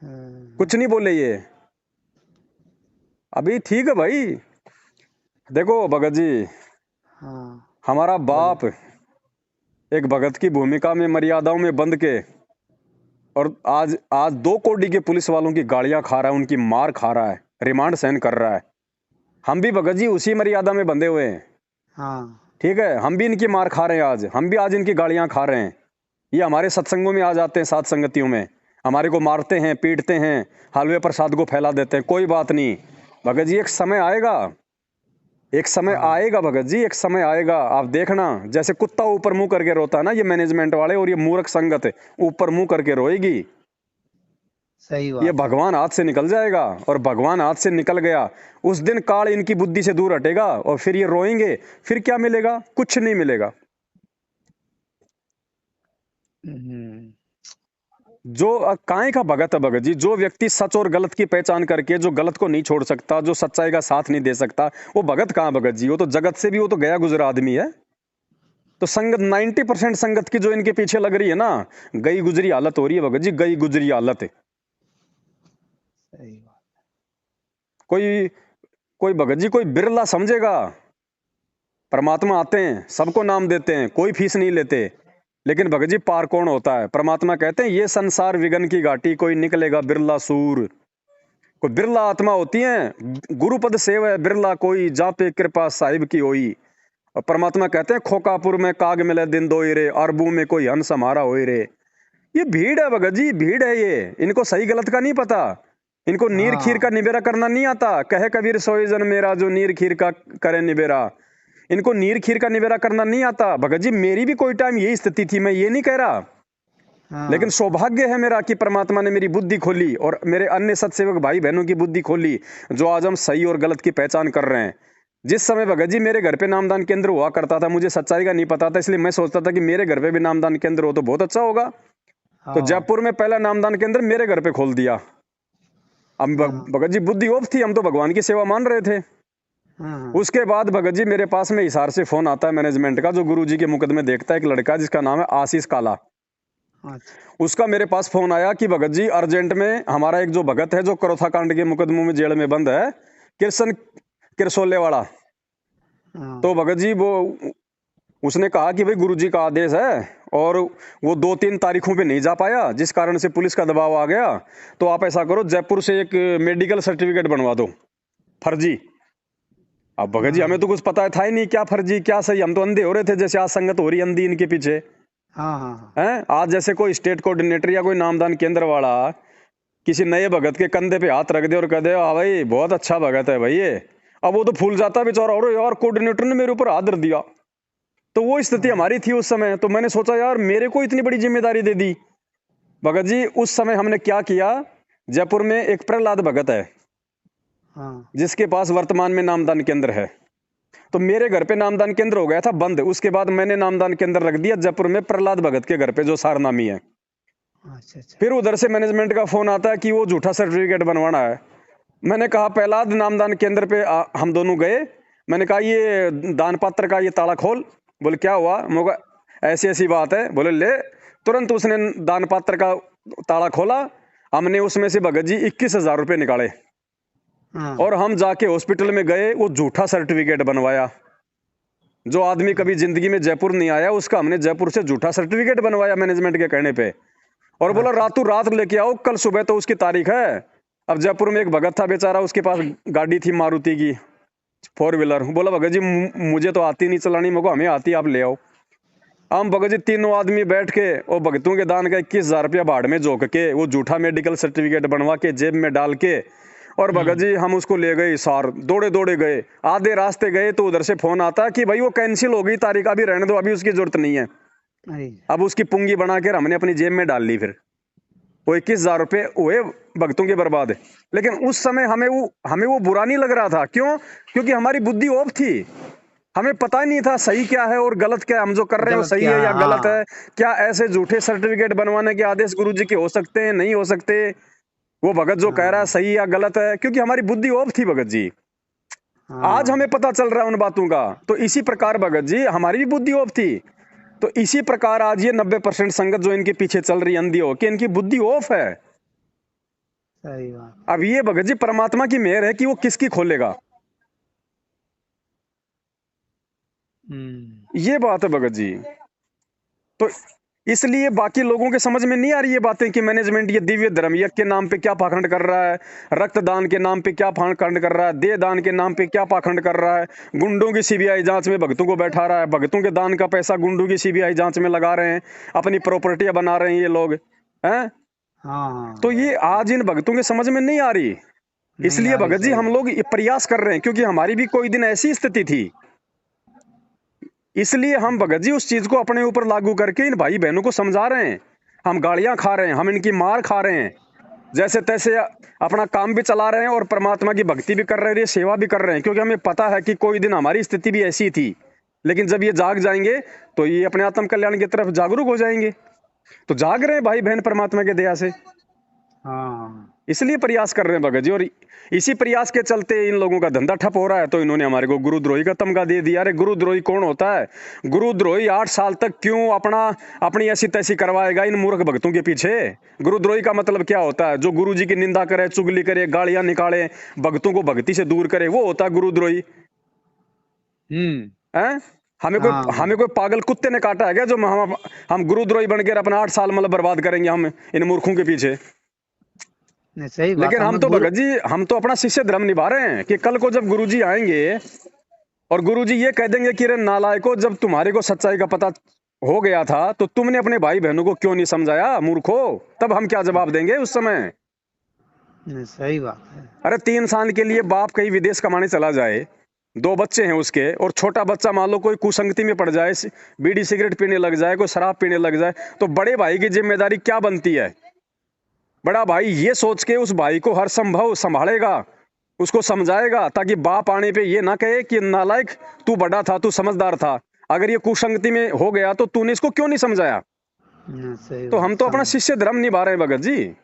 हाँ कुछ नहीं बोले ये। अभी ठीक है भाई। देखो भगत जी, हाँ, हमारा बोलिए। बाप एक भगत की भूमिका में मर्यादाओं में बंध के, और आज आज 2 कोड़ी के पुलिस वालों की गालियां खा रहा है, उनकी मार खा रहा है, रिमांड सहन कर रहा है। हम भी भगत जी उसी मर्यादा में बंधे हुए हैं। हाँ ठीक है, हम भी इनकी मार खा रहे हैं, आज हम भी आज इनकी गालियां खा रहे हैं। ये हमारे सत्संगों में आ जाते हैं, साथ संगतियों में हमारे को मारते हैं, पीटते हैं, हलवे प्रसाद को फैला देते हैं। कोई बात नहीं भगत जी, एक समय आएगा, एक समय हाँ, आएगा भगत जी, एक समय आएगा, आप देखना। जैसे कुत्ता ऊपर मुंह करके रोता है ना, ये मैनेजमेंट वाले और ये मूर्ख संगत ऊपर मुंह करके रोएगी। सही ये बात है। भगवान हाथ से निकल जाएगा, और भगवान हाथ से निकल गया उस दिन काल इनकी बुद्धि से दूर हटेगा, और फिर ये रोएंगे। फिर क्या मिलेगा? कुछ नहीं मिलेगा। हम्म, जो काहे का भगत है भगत जी, जो व्यक्ति सच और गलत की पहचान करके जो गलत को नहीं छोड़ सकता, जो सच्चाई का साथ नहीं दे सकता, वो भगत कहाँ भगत जी? वो तो जगत से भी, वो तो गया गुजरा आदमी है। तो संगत 90% संगत की जो इनके पीछे लग रही है ना, गई गुजरी हालत हो रही है भगत जी, गई गुजरी हालत है। सही बात। कोई कोई भगत जी, कोई बिरला समझेगा परमात्मा आते हैं, सबको नाम देते हैं, कोई फीस नहीं लेते। लेकिन भगत जी पार कौन होता है? परमात्मा कहते हैं, ये संसार विघन की घाटी, कोई निकलेगा बिरला सूर। कोई बिरला आत्मा होती है, गुरुपद सेव है बिरला कोई, जा पे कृपा साहिब की होई। और परमात्मा कहते हैं, खोकापुर में काग मिले दिन दोई रे, अरबू में कोई हंस हमारा होई रे। ये भीड़ है भगत जी, भीड़ है ये, इनको सही गलत का नहीं पता। इनको नीर खीर का हाँ निबेरा करना नहीं आता। कहे कबीर सोई जन मेरा, जो नीर खीर का करे निबेरा। इनको नीर खीर का निबेरा करना नहीं आता भगत जी। मेरी भी कोई टाइम यही स्थिति थी, मैं ये नहीं कह रहा, लेकिन हाँ सौभाग्य है मेरा कि परमात्मा ने मेरी बुद्धि खोली और मेरे अन्य सत्सेवक भाई बहनों की बुद्धि खोली, जो आज हम सही और गलत की पहचान कर रहे हैं। जिस समय भगत जी मेरे घर पे नामदान केंद्र हुआ करता था, मुझे सच्चाई का नहीं पता था, इसलिए मैं सोचता था कि मेरे घर पे भी नामदान केंद्र हो तो बहुत अच्छा होगा। तो हाँ जयपुर में पहला नामदान केंद्र मेरे घर पे खोल दिया। अब हाँ भगत जी बुद्धि ओफ थी, हम तो भगवान की सेवा मान रहे थे। हाँ। उसके बाद भगत जी मेरे पास में हिसार से फोन आता है मैनेजमेंट का, जो गुरुजी के मुकदमे देखता है, एक लड़का जिसका नाम है आशीष काला। अच्छा उसका मेरे पास फोन आया कि भगत जी अर्जेंट में हमारा एक जो भगत है, जो करोथा कांड के मुकदमों में जेल में बंद है, कृष्ण किरसोले वाला। तो हाँ भगत जी वो उसने कहा कि भाई गुरुजी का आदेश है, और वो 2-3 तारीखों पे नहीं जा पाया, जिस कारण से पुलिस का दबाव आ गया। तो आप ऐसा करो, जयपुर से एक मेडिकल सर्टिफिकेट बनवा दो फर्जी। अब भगत जी हमें हाँ तो कुछ पता था ही नहीं, क्या फर्जी क्या सही, हम तो अंधे हो रहे थे, जैसे आज संगत हो रही है अंधी इनके पीछे। हाँ हाँ हैं आज जैसे कोई स्टेट कोऑर्डिनेटर या कोई नामदान केंद्र वाला किसी नए भगत के कंधे पे हाथ रख दे और कह दे, हाँ भाई बहुत अच्छा भगत है भाई ये, अब वो तो फूल जाता है बेचारा, और यार कोऑर्डिनेटर ने मेरे ऊपर हाथ धर दिया। तो वो स्थिति हाँ हमारी थी उस समय। तो मैंने सोचा यार मेरे को इतनी बड़ी जिम्मेदारी दे दी। भगत जी उस समय हमने क्या किया, जयपुर में एक प्रहलाद भगत है, हाँ जिसके पास वर्तमान में नामदान केंद्र है। तो मेरे घर पे नामदान केंद्र हो गया था बंद, उसके बाद मैंने नामदान केंद्र रख दिया जयपुर में प्रहलाद भगत के घर पे, जो सारनामी है। अच्छा अच्छा। फिर उधर से मैनेजमेंट का फोन आता है कि वो झूठा सर्टिफिकेट बनवाना है। मैंने कहा प्रहलाद नामदान केंद्र पे हम दोनों गए। मैंने कहा ये दान पात्र का ये ताला खोल। बोले क्या हुआ? मैं ऐसी ऐसी बात है। बोले ले। तुरंत उसने दान पात्र का ताला खोला। हमने उसमें से भगत जी 21,000 रुपये निकाले, हाँ और हम जाके हॉस्पिटल में गए, वो झूठा सर्टिफिकेट बनवाया। जो आदमी कभी जिंदगी में जयपुर नहीं आया, उसका हमने जयपुर से झूठा सर्टिफिकेट बनवाया मैनेजमेंट के कहने पे, और बोला अच्छा रातों रात लेके आओ, कल सुबह तो उसकी तारीख है। अब जयपुर में एक भगत था बेचारा, उसके पास गाड़ी थी मारुति की 4 व्हीलर। बोला भगत जी मुझे तो आती नहीं चलानी, मेरे को हमें आती, आप ले आओ। हम भगत जी तीनों आदमी बैठ के और भगतों के दान का 21,000 रुपया भाड़ में झोंक के वो झूठा मेडिकल सर्टिफिकेट बनवा के जेब में डाल के और भगत जी हम उसको ले गए सार, दौड़े दौड़े गए। आधे रास्ते गए तो उधर से फोन आता कि भाई वो कैंसिल हो गई तारीख, अभी रहने दो, अभी उसकी जरूरत नहीं है। अरे अब उसकी पुंगी बना के हमने अपनी जेब में डाल ली। फिर वो 21,000 रुपये हुए भगतों के बर्बाद। लेकिन उस समय हमें वो बुरा नहीं लग रहा था। क्यों? क्योंकि हमारी बुद्धि ऑफ थी, हमें पता ही नहीं था सही क्या है और गलत क्या है, हम जो कर रहे हैं वो गलत सही क्या है है, या गलत हाँ। है। क्या ऐसे झूठे सर्टिफिकेट बनवाने के आदेश गुरुजी के हो सकते हैं, नहीं हो सकते? वो भगत जो कह रहा है हाँ सही या गलत है, क्योंकि हमारी बुद्धि ऑफ थी भगत जी। आज हमें हाँ। पता चल रहा है उन बातों का। तो इसी प्रकार भगत जी हमारी भी बुद्धि ऑफ थी। तो इसी प्रकार आज ये 90% संगत जो इनके पीछे चल रही है अंधी हो कि इनकी बुद्धि ऑफ है। सही बात। अब ये भगत जी परमात्मा की मेहर है कि वो किसकी खोलेगा, ये बात है भगत जी। तो इसलिए बाकी लोगों के समझ में नहीं आ रही ये बातें कि मैनेजमेंट ये दिव्य धर्म यज्ञ के नाम पे क्या पाखंड कर रहा है, रक्तदान के नाम पे क्या पाखंड कर रहा है, देह दान के नाम पे क्या पाखंड कर रहा है, गुंडों की सीबीआई जांच में भक्तों को बैठा रहा है, भक्तों के दान का पैसा गुंडों की सीबीआई जांच में लगा रहे हैं, अपनी प्रॉपर्टियां बना रहे हैं ये लोग हैं। हाँ तो हाँ। ये आज इन भक्तों के समझ में नहीं आ रही। नहीं इसलिए आ रही, भगत जी सही हम बात। लोग ये प्रयास कर रहे हैं, क्योंकि हमारी भी कोई दिन ऐसी स्थिति थी। इसलिए हम भगत जी उस चीज को अपने ऊपर लागू करके इन भाई बहनों को समझा रहे हैं। हम गालियां खा रहे हैं, हम इनकी मार खा रहे हैं, जैसे तैसे अपना काम भी चला रहे हैं और परमात्मा की भक्ति भी कर रहे हैं, सेवा भी कर रहे हैं, क्योंकि हमें पता है कि कोई दिन हमारी स्थिति भी ऐसी थी। लेकिन जब ये जाग जाएंगे तो ये अपने आत्म कल्याण की तरफ जागरूक हो जाएंगे। तो जाग रहे हैं भाई बहन परमात्मा के दया से, हाँ। इसलिए प्रयास कर रहे हैं भगत जी। और इसी प्रयास के चलते इन लोगों का धंधा ठप हो रहा है। तो इन्होंने हमारे को गुरुद्रोही का तमगा दे दिया। अरे गुरुद्रोही कौन होता है? गुरुद्रोही 8 साल तक क्यों अपनी ऐसी तैसी करवाएगा इन मूर्ख भक्तों के पीछे? गुरुद्रोही का मतलब क्या होता है? जो गुरु जी की निंदा करे, चुगली करे, गालियां निकाले, भक्तों को भक्ति से दूर करे, वो होता है गुरुद्रोही। हम्म। है? हाँ। हमें कोई पागल कुत्ते ने काटा है क्या जो हम गुरुद्रोही बन के अपना 8 साल मतलब बर्बाद करेंगे हम इन मूर्खों के पीछे? नहीं, सही बात। लेकिन हम हमें तो गुरु। भगत जी हम तो अपना शिष्य धर्म निभा रहे हैं कि कल को जब गुरुजी आएंगे और गुरुजी ये कह देंगे कि रे नालायको, जब तुम्हारे को सच्चाई का पता हो गया था तो तुमने अपने भाई बहनों को क्यों नहीं समझाया मूर्खो? तब हम क्या जवाब देंगे उस समय? नहीं, सही बात है। अरे 3 साल के लिए बाप कहीं विदेश कमाने चला जाए, 2 बच्चे हैं उसके, और छोटा बच्चा मान लो कोई कुसंगति में पड़ जाए, बीड़ी सिगरेट पीने लग जाए, कोई शराब पीने लग जाए, तो बड़े भाई की जिम्मेदारी क्या बनती है? बड़ा भाई ये सोच के उस भाई को हर संभव संभालेगा, उसको समझाएगा, ताकि बाप आने पे ये ना कहे कि नालायक तू बड़ा था, तू समझदार था, अगर ये कुसंगति में हो गया तो तूने इसको क्यों नहीं समझाया? नहीं, सही तो बात, हम तो अपना समझ। शिष्य धर्म निभा रहे हैं भगत जी।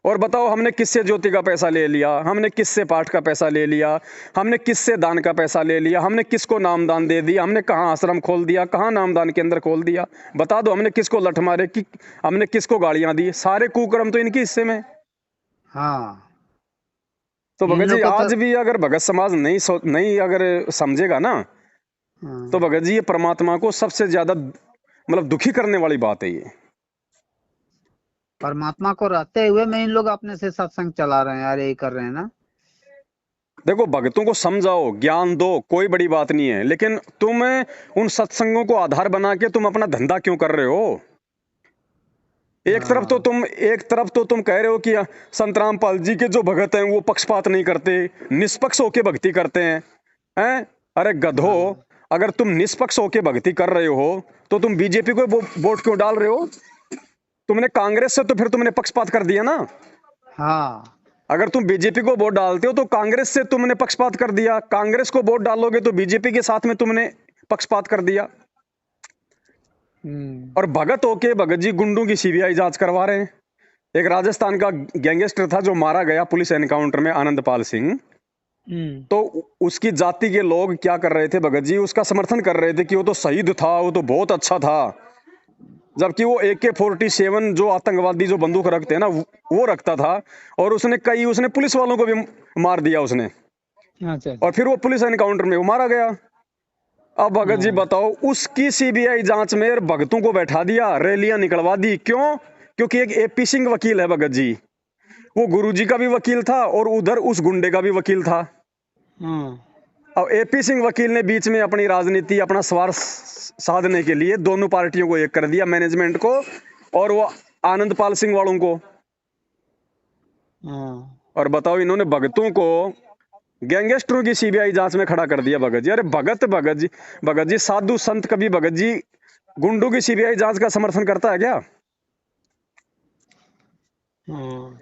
और बताओ हमने किससे ज्योति का पैसा ले लिया, हमने किससे पाठ का पैसा ले लिया, हमने किससे दान का पैसा ले लिया, हमने किसको नामदान दे दिया, हमने कहाँ आश्रम खोल दिया, कहाँ नामदान के अंदर खोल दिया? बता दो, हमने किसको लठ मारे कि हमने किसको गालियां दी? सारे कुकर्म तो इनके हिस्से में। हाँ। तो इन भगत जी लोग को तो। आज भी अगर भगत समाज नहीं अगर समझेगा ना, तो हाँ। भगत जी ये परमात्मा को सबसे ज्यादा मतलब दुखी करने वाली बात है ये। परमात्मा को रहते हुए में इन लोग अपने से सत्संग चला रहे हैं यार, यही कर रहे हैं ना। देखो भक्तों को समझाओ, ज्ञान दो, कोई बड़ी बात नहीं है, लेकिन तुम उन सत्संगों को आधार बना के तुम अपना धंधा क्यों कर रहे हो? हाँ एक तरफ तो तुम कह रहे हो कि संत रामपाल जी के जो भगत हैं वो पक्षपात नहीं करते, निष्पक्ष होके भक्ति करते हैं। अरे गधो, हाँ अगर तुम निष्पक्ष होके भक्ति कर रहे हो तो तुम बीजेपी को वोट क्यों डाल रहे हो? तुमने कांग्रेस से तो फिर तुमने पक्षपात कर दिया ना। हाँ। अगर तुम बीजेपी को वोट डालते हो तो कांग्रेस से तुमने पक्षपात कर दिया, कांग्रेस को वोट डालोगे तो बीजेपी के साथ में तुमने पक्षपात कर दिया। और भगत होके भगत जी गुंडों की सीबीआई जांच करवा रहे हैं। एक राजस्थान का गैंगस्टर था जो मारा गया पुलिस एनकाउंटर में, आनंदपाल सिंह। तो उसकी जाति के लोग क्या कर रहे थे भगत जी? उसका समर्थन कर रहे थे कि वो तो शहीद था, वो तो बहुत अच्छा था, जबकि वो AK-47 जो आतंकवादी जो बंदूक रखते हैं ना वो रखता था। और उसने पुलिस वालों को भी मार दिया उसने, अच्छा। और फिर वो पुलिस एनकाउंटर में वो मारा गया। अब भगत जी हाँ। बताओ, उसकी सीबीआई जांच में भगतों को बैठा दिया, रैलियां निकलवा दी। क्यों? क्योंकि एक AP सिंह वकील है भगत जी, वो गुरुजी का भी वकील था और उधर उस गुंडे का भी वकील था। हाँ। अब एपी सिंह वकील ने बीच में अपनी राजनीति अपना स्वार्थ साधने के लिए दोनों पार्टियों को एक कर दिया, मैनेजमेंट को और वो आनंदपाल सिंह वालों को। हाँ। और बताओ इन्होंने भगतों को गैंगस्टरों की सीबीआई जांच में खड़ा कर दिया। भगत जी, अरे भगत जी साधु संत कभी भगत जी गुंडों की सीबीआई जांच का समर्थन करता है क्या? हाँ।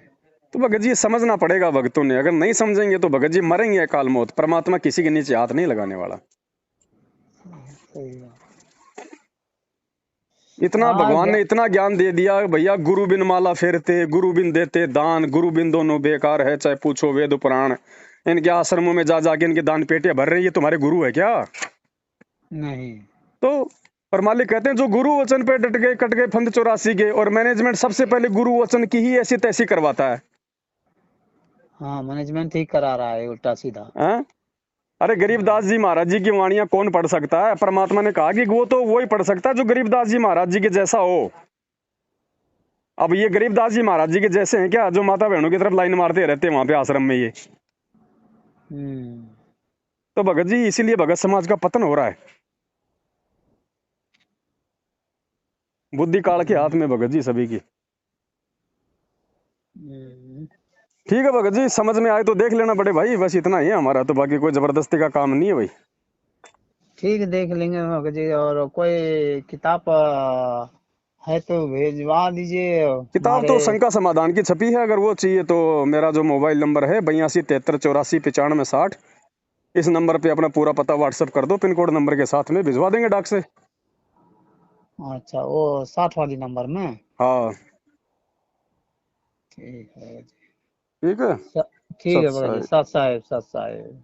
तो भगत जी समझना पड़ेगा भगतों ने, अगर नहीं समझेंगे तो भगत जी मरेंगे अकाल मौत। परमात्मा किसी के नीचे हाथ नहीं लगाने वाला। सही बात। इतना हाँ भगवान ने इतना ज्ञान दे दिया भैया, गुरु बिन माला फेरते, गुरु बिन देते दान, गुरु बिन दोनों बेकार है, चाहे पूछो वेद पुराण। इनके आश्रमों में जा जाके इनके दान पेटियां भर रही है, तुम्हारे गुरु है क्या? नहीं। तो और मालिक कहते हैं जो गुरु वचन पे डट गए कट गए फंद 84 के। और मैनेजमेंट सबसे पहले गुरु वचन की ही ऐसी तैसी करवाता है। हाँ, मैनेजमेंट ही करा रहा है उल्टा सीधा। हैं? अरे गरीबदास जी महाराज जी की वाणियां कौन पढ़ सकता है? परमात्मा ने कहा कि वो तो वही पढ़ सकता है जो गरीबदास जी महाराज जी के जैसा हो। अब ये गरीबदास जी महाराज जी के जैसे हैं क्या, जो माता बहनों की तरफ लाइन मारते रहते हैं वहां पे आश्रम में ये? तो भगत जी इसीलिए भगत समाज का पतन हो रहा है, बुद्धि काल के हाथ में भगत जी सभी की। ठीक है भगत जी, समझ में आए तो देख लेना बड़े भाई, बस इतना ही है हमारा तो, बाकी कोई जबरदस्ती का काम नहीं है भाई। ठीक है, देख लेंगे भगत जी। और कोई किताब है तो भेजवा दीजिए किताब हमारे। तो शंका समाधान की छपी है, अगर वो चाहिए तो मेरा जो मोबाइल नंबर है 82 73 84 95 60, इस नंबर पे अपना पूरा पता व्हाट्सएप कर दो, पिन कोड नंबर के साथ में भिजवा देंगे डाक से। अच्छा, वो 60 वाली नंबर में। हाँ ठीक है। ठीक है। ठीक है सत भगत जी, साई। सत साहेब, सत साहेब।